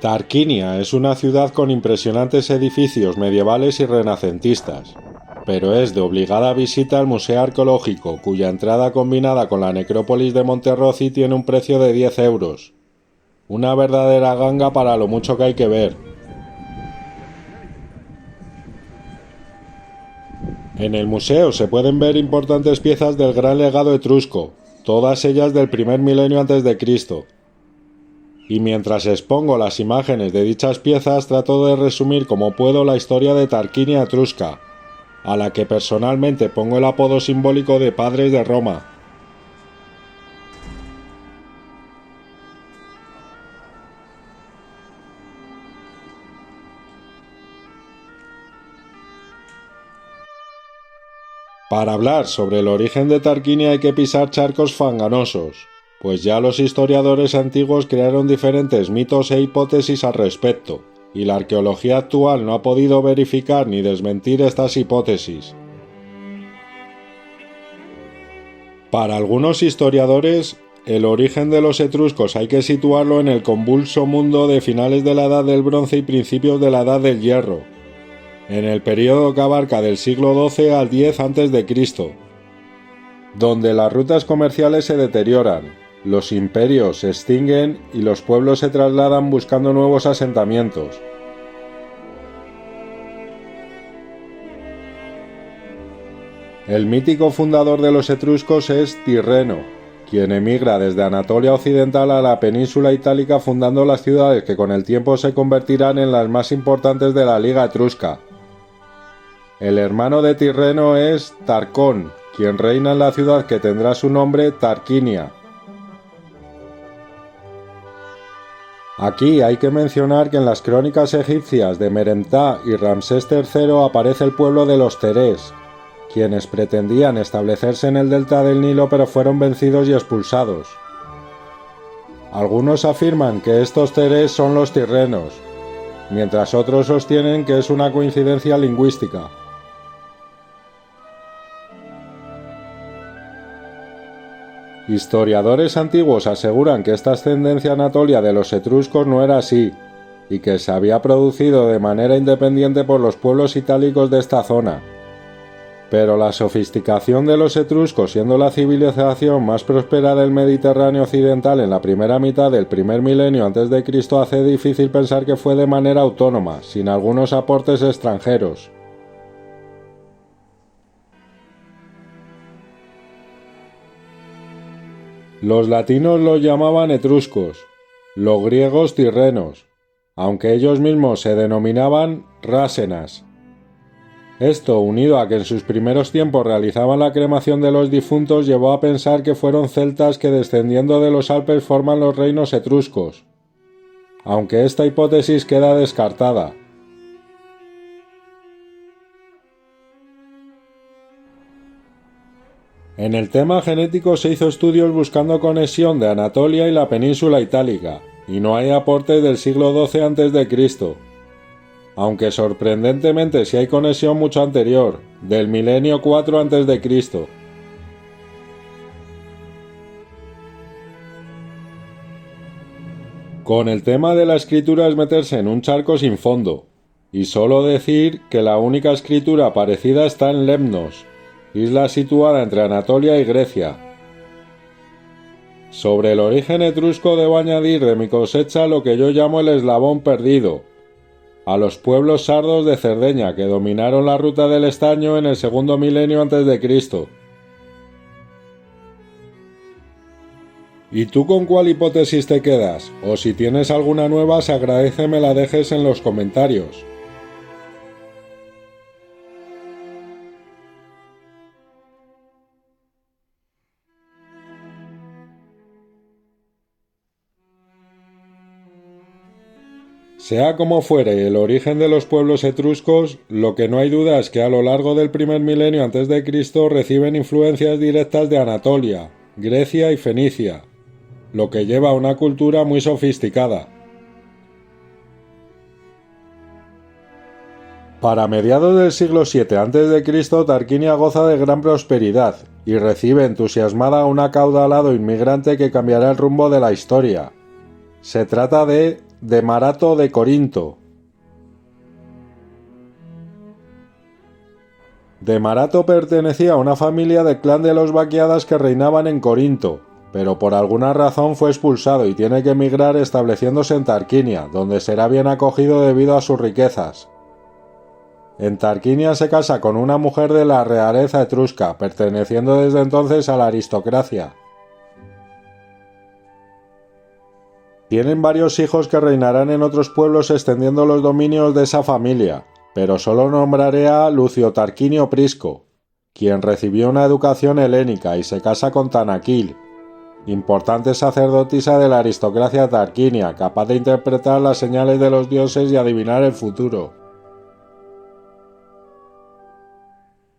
Tarquinia es una ciudad con impresionantes edificios medievales y renacentistas, pero es de obligada visita al Museo Arqueológico, cuya entrada combinada con la necrópolis de Monterrossi tiene un precio de 10 euros. Una verdadera ganga para lo mucho que hay que ver. En el museo se pueden ver importantes piezas del gran legado etrusco, todas ellas del primer milenio antes de Cristo. Y mientras expongo las imágenes de dichas piezas trato de resumir como puedo la historia de Tarquinia etrusca, a la que personalmente pongo el apodo simbólico de Padres de Roma. Para hablar sobre el origen de Tarquinia hay que pisar charcos fanganosos, pues ya los historiadores antiguos crearon diferentes mitos e hipótesis al respecto, y la arqueología actual no ha podido verificar ni desmentir estas hipótesis. Para algunos historiadores, el origen de los etruscos hay que situarlo en el convulso mundo de finales de la Edad del Bronce y principios de la Edad del Hierro, en el período que abarca del siglo XII al X a.C., donde las rutas comerciales se deterioran, los imperios se extinguen y los pueblos se trasladan buscando nuevos asentamientos. El mítico fundador de los etruscos es Tirreno, quien emigra desde Anatolia Occidental a la península itálica fundando las ciudades que con el tiempo se convertirán en las más importantes de la Liga Etrusca. El hermano de Tirreno es Tarcón, quien reina en la ciudad que tendrá su nombre Tarquinia. Aquí hay que mencionar que en las crónicas egipcias de Meremtá y Ramsés III aparece el pueblo de los Terés, quienes pretendían establecerse en el delta del Nilo pero fueron vencidos y expulsados. Algunos afirman que estos Terés son los tirrenos, mientras otros sostienen que es una coincidencia lingüística. Historiadores antiguos aseguran que esta ascendencia anatolia de los etruscos no era así, y que se había producido de manera independiente por los pueblos itálicos de esta zona. Pero la sofisticación de los etruscos, siendo la civilización más próspera del Mediterráneo occidental en la primera mitad del primer milenio antes de Cristo, hace difícil pensar que fue de manera autónoma, sin algunos aportes extranjeros. Los latinos los llamaban etruscos, los griegos tirrenos, aunque ellos mismos se denominaban rásenas. Esto, unido a que en sus primeros tiempos realizaban la cremación de los difuntos, llevó a pensar que fueron celtas que descendiendo de los Alpes forman los reinos etruscos, aunque esta hipótesis queda descartada. En el tema genético se hizo estudios buscando conexión de Anatolia y la península itálica, y no hay aportes del siglo XII a.C., aunque sorprendentemente sí hay conexión mucho anterior, del milenio IV a.C. Con el tema de la escritura es meterse en un charco sin fondo, y solo decir que la única escritura parecida está en Lemnos, isla situada entre Anatolia y Grecia. Sobre el origen etrusco debo añadir de mi cosecha lo que yo llamo el eslabón perdido, a los pueblos sardos de Cerdeña que dominaron la ruta del estaño en el segundo milenio antes de Cristo. ¿Y tú con cuál hipótesis te quedas? O si tienes alguna nueva, se agradece me la dejes en los comentarios. Sea como fuere el origen de los pueblos etruscos, lo que no hay duda es que a lo largo del primer milenio antes de Cristo reciben influencias directas de Anatolia, Grecia y Fenicia, lo que lleva a una cultura muy sofisticada. Para mediados del siglo VII a.C., Tarquinia goza de gran prosperidad y recibe entusiasmada a un acaudalado inmigrante que cambiará el rumbo de la historia. Se trata de de Marato de Corinto. Demarato pertenecía a una familia del clan de los Baquiadas que reinaban en Corinto, pero por alguna razón fue expulsado y tiene que emigrar estableciéndose en Tarquinia, donde será bien acogido debido a sus riquezas. En Tarquinia se casa con una mujer de la realeza etrusca, perteneciendo desde entonces a la aristocracia. Tienen varios hijos que reinarán en otros pueblos extendiendo los dominios de esa familia, pero solo nombraré a Lucio Tarquinio Prisco, quien recibió una educación helénica y se casa con Tanaquil, importante sacerdotisa de la aristocracia tarquinia, capaz de interpretar las señales de los dioses y adivinar el futuro.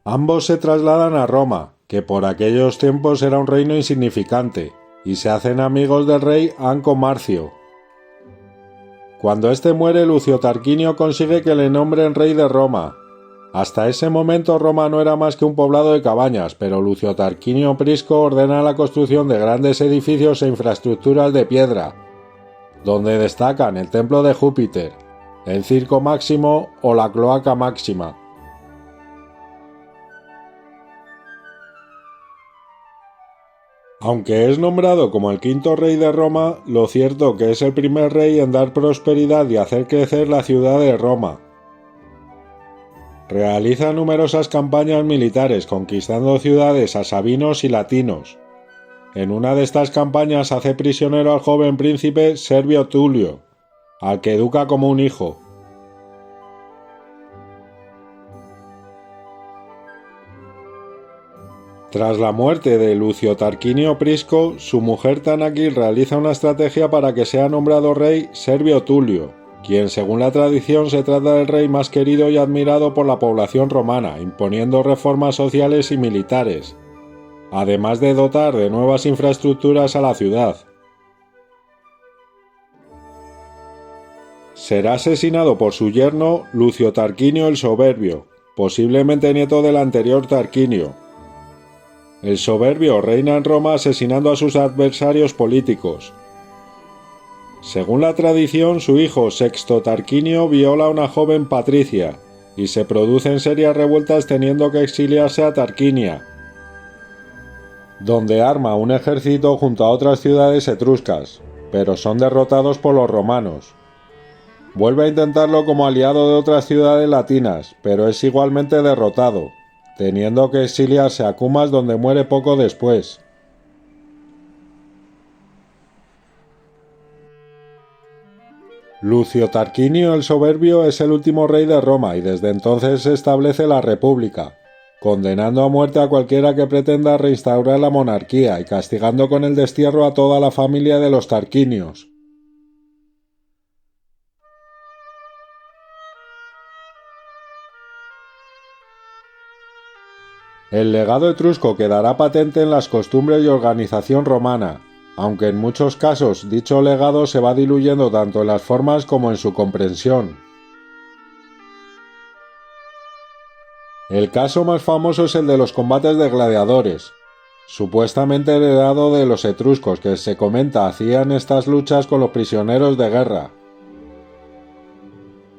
Ambos se trasladan a Roma, que por aquellos tiempos era un reino insignificante, y se hacen amigos del rey Anco Marcio. Cuando éste muere, Lucio Tarquinio consigue que le nombren rey de Roma. Hasta ese momento Roma no era más que un poblado de cabañas, pero Lucio Tarquinio Prisco ordena la construcción de grandes edificios e infraestructuras de piedra, donde destacan el templo de Júpiter, el Circo Máximo o la Cloaca Máxima. Aunque es nombrado como el quinto rey de Roma, lo cierto que es el primer rey en dar prosperidad y hacer crecer la ciudad de Roma. Realiza numerosas campañas militares conquistando ciudades a sabinos y latinos. En una de estas campañas hace prisionero al joven príncipe Servio Tulio, al que educa como un hijo. Tras la muerte de Lucio Tarquinio Prisco, su mujer Tanaquil realiza una estrategia para que sea nombrado rey Servio Tulio, quien según la tradición se trata del rey más querido y admirado por la población romana, imponiendo reformas sociales y militares, además de dotar de nuevas infraestructuras a la ciudad. Será asesinado por su yerno Lucio Tarquinio el Soberbio, posiblemente nieto del anterior Tarquinio. El Soberbio reina en Roma asesinando a sus adversarios políticos. Según la tradición, su hijo Sexto Tarquinio viola a una joven Patricia, y se producen serias revueltas teniendo que exiliarse a Tarquinia, donde arma un ejército junto a otras ciudades etruscas, pero son derrotados por los romanos. Vuelve a intentarlo como aliado de otras ciudades latinas, pero es igualmente derrotado, teniendo que exiliarse a Cumas, donde muere poco después. Lucio Tarquinio el Soberbio es el último rey de Roma y desde entonces se establece la República, condenando a muerte a cualquiera que pretenda reinstaurar la monarquía y castigando con el destierro a toda la familia de los Tarquinios. El legado etrusco quedará patente en las costumbres y organización romana, aunque en muchos casos dicho legado se va diluyendo tanto en las formas como en su comprensión. El caso más famoso es el de los combates de gladiadores, supuestamente heredado de los etruscos que se comenta hacían estas luchas con los prisioneros de guerra.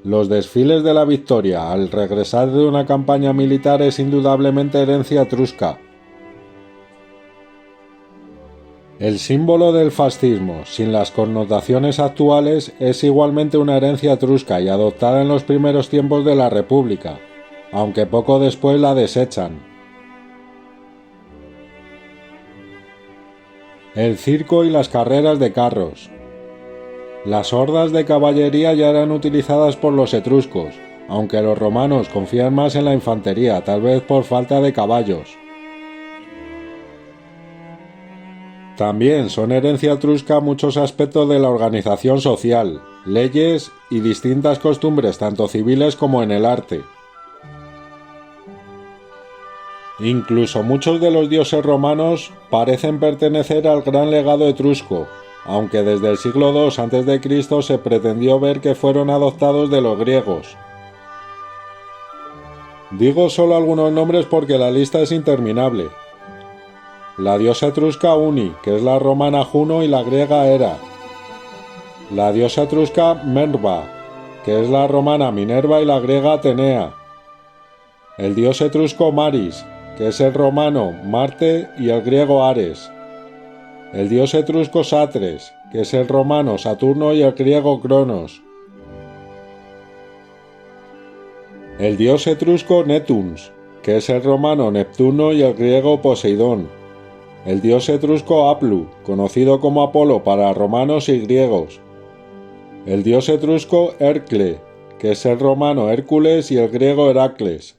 Los desfiles de la victoria al regresar de una campaña militar es indudablemente herencia etrusca. El símbolo del fascismo, sin las connotaciones actuales, es igualmente una herencia etrusca y adoptada en los primeros tiempos de la República, aunque poco después la desechan. El circo y las carreras de carros. Las hordas de caballería ya eran utilizadas por los etruscos, aunque los romanos confían más en la infantería, tal vez por falta de caballos. También son herencia etrusca muchos aspectos de la organización social, leyes y distintas costumbres tanto civiles como en el arte. Incluso muchos de los dioses romanos parecen pertenecer al gran legado etrusco, aunque desde el siglo II a.C. se pretendió ver que fueron adoptados de los griegos. Digo solo algunos nombres porque la lista es interminable. La diosa etrusca Uni, que es la romana Juno y la griega Hera. la diosa etrusca Merva, que es la romana Minerva y la griega Atenea, el dios etrusco Maris, que es el romano Marte y el griego Ares, el dios etrusco Satres, que es el romano Saturno y el griego Cronos, el dios etrusco Netuns, que es el romano Neptuno y el griego Poseidón, el dios etrusco Aplu, conocido como Apolo para romanos y griegos, el dios etrusco Hercle, que es el romano Hércules y el griego Heracles.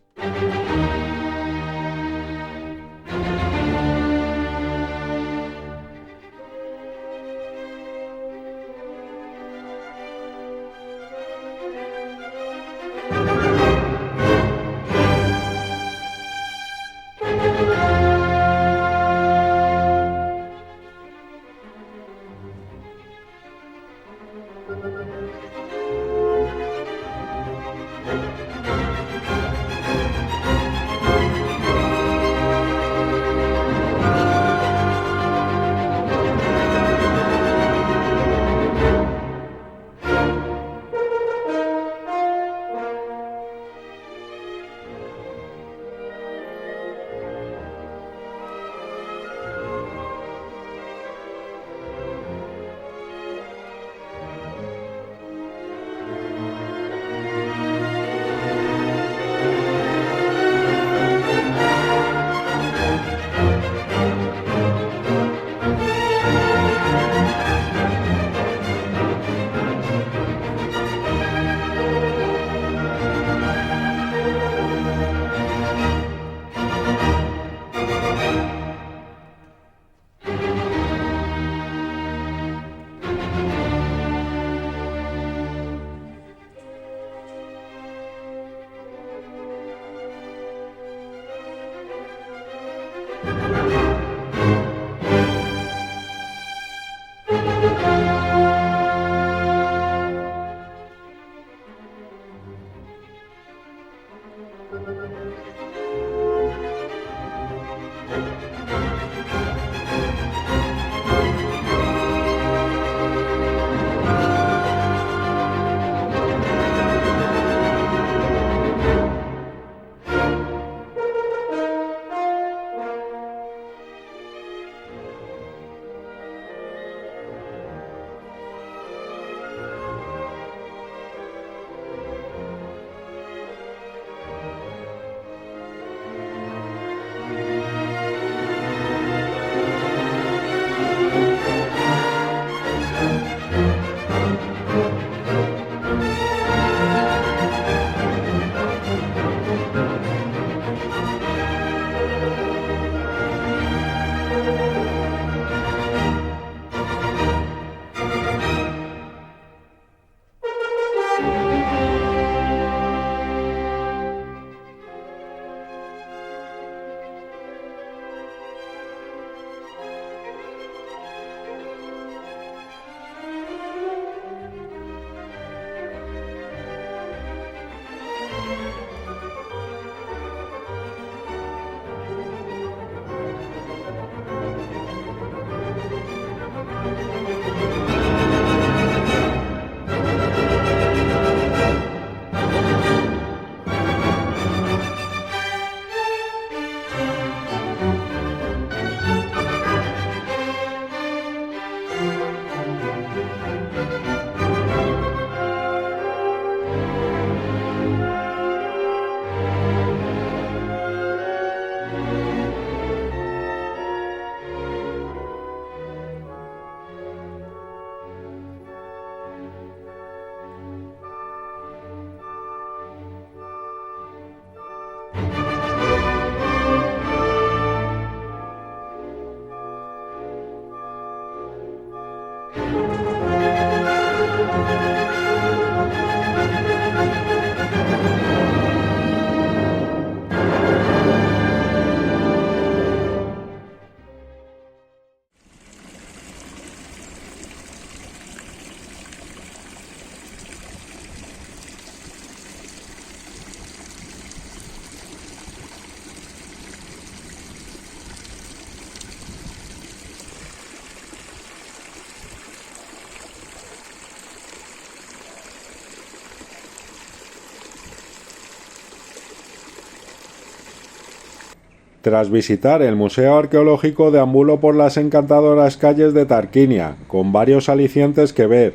Tras visitar el Museo Arqueológico deambulo por las encantadoras calles de Tarquinia, con varios alicientes que ver.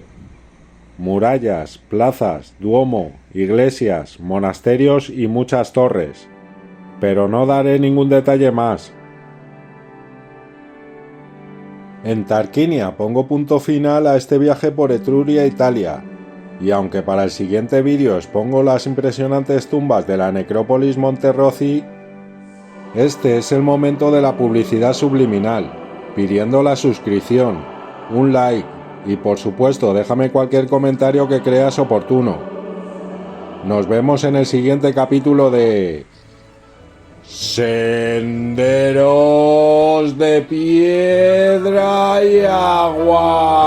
Murallas, plazas, duomo, iglesias, monasterios y muchas torres. Pero no daré ningún detalle más. En Tarquinia pongo punto final a este viaje por Etruria, Italia, y aunque para el siguiente vídeo os pongo las impresionantes tumbas de la necrópolis Monterrossi, este es el momento de la publicidad subliminal, pidiendo la suscripción, un like y por supuesto déjame cualquier comentario que creas oportuno. Nos vemos en el siguiente capítulo de Senderos de Piedra y Agua.